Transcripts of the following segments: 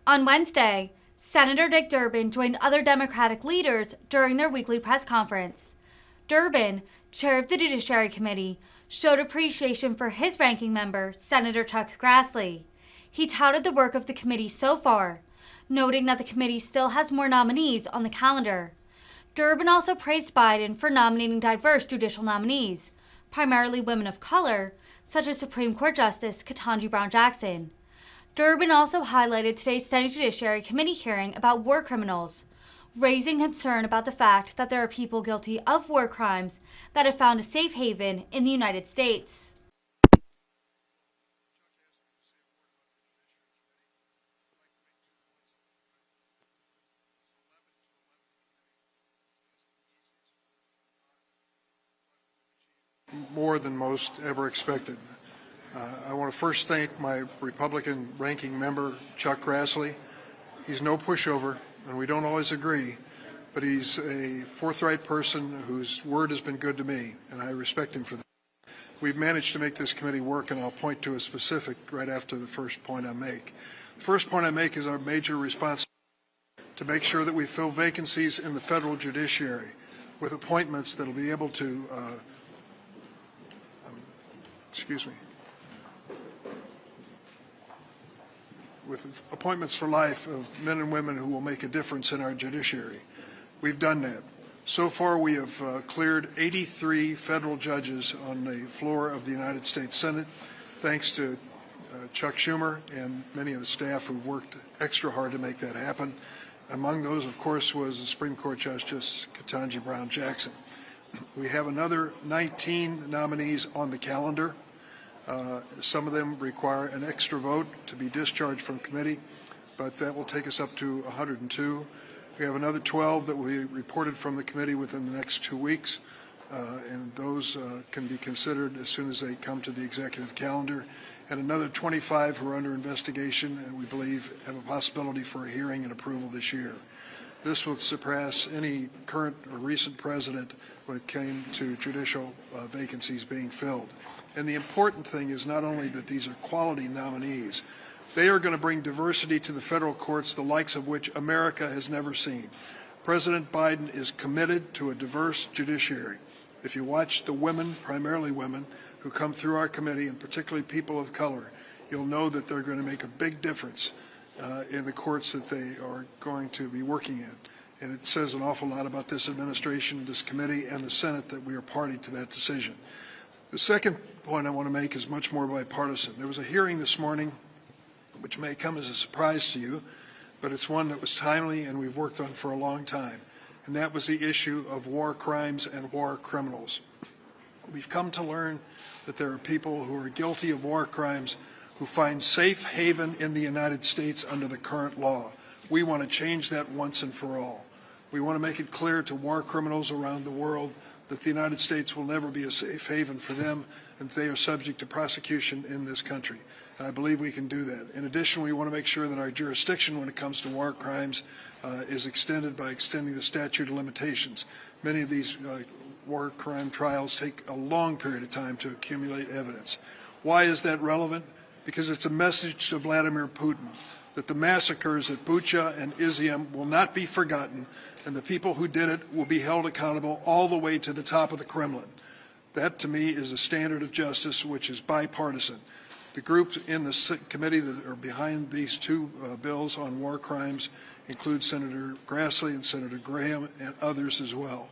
On Wednesday, Senator Dick Durbin joined other Democratic leaders during their weekly press conference. Durbin, chair of the Judiciary Committee, showed appreciation for his ranking member, Senator Chuck Grassley. He touted the work of the committee so far, noting that the committee still has more nominees on the calendar. Durbin also praised Biden for nominating diverse judicial nominees, primarily women of color, such as Supreme Court Justice Ketanji Brown Jackson. Durbin also highlighted today's Senate Judiciary Committee hearing about war criminals, raising concern about the fact that there are people guilty of war crimes that have found a safe haven in the United States. More than most ever expected. I want to first thank my Republican ranking member, Chuck Grassley. He's no pushover, and we don't always agree, but he's a forthright person whose word has been good to me, and I respect him for that. We've managed to make this committee work, and I'll point to a specific right after the first point I make. The first point I make is our major responsibility to make sure that we fill vacancies in the federal judiciary with appointments that will be able to with appointments for life of men and women who will make a difference in our judiciary. We've done that. So far, we have cleared 83 federal judges on the floor of the United States Senate, thanks to Chuck Schumer and many of the staff who've worked extra hard to make that happen. Among those, of course, was the Supreme Court Justice Ketanji Brown Jackson. We have another 19 nominees on the calendar. Some of them require an extra vote to be discharged from committee, but that will take us up to 102. We have another 12 that will be reported from the committee within the next 2 weeks, and those can be considered as soon as they come to the executive calendar, and another 25 who are under investigation and we believe have a possibility for a hearing and approval this year. This will surpass any current or recent president when it came to judicial vacancies being filled. And the important thing is not only that these are quality nominees, they are going to bring diversity to the federal courts, the likes of which America has never seen. President Biden is committed to a diverse judiciary. If you watch the women, primarily women, who come through our committee, and particularly people of color, you'll know that they're going to make a big difference in the courts that they are going to be working in. And it says an awful lot about this administration, this committee, and the Senate that we are party to that decision. The second point I want to make is much more bipartisan. There was a hearing this morning, which may come as a surprise to you, but it's one that was timely and we've worked on for a long time, and that was the issue of war crimes and war criminals. We've come to learn that there are people who are guilty of war crimes who find safe haven in the United States under the current law. We want to change that once and for all. We want to make it clear to war criminals around the world that the United States will never be a safe haven for them and they are subject to prosecution in this country. And I believe we can do that. In addition, we want to make sure that our jurisdiction when it comes to war crimes is extended by extending the statute of limitations. Many of these war crime trials take a long period of time to accumulate evidence. Why is that relevant? Because it's a message to Vladimir Putin that the massacres at Bucha and Izium will not be forgotten, and the people who did it will be held accountable all the way to the top of the Kremlin. That, to me, is a standard of justice which is bipartisan. The groups in the committee that are behind these two bills on war crimes include Senator Grassley and Senator Graham and others as well.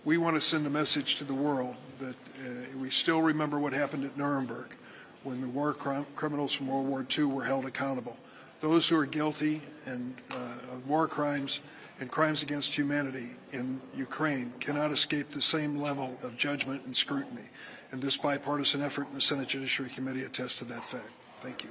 We want to send a message to the world that we still remember what happened at Nuremberg when the war criminals from World War II were held accountable. Those who are guilty of war crimes and crimes against humanity in Ukraine cannot escape the same level of judgment and scrutiny. And this bipartisan effort in the Senate Judiciary Committee attests to that fact. Thank you.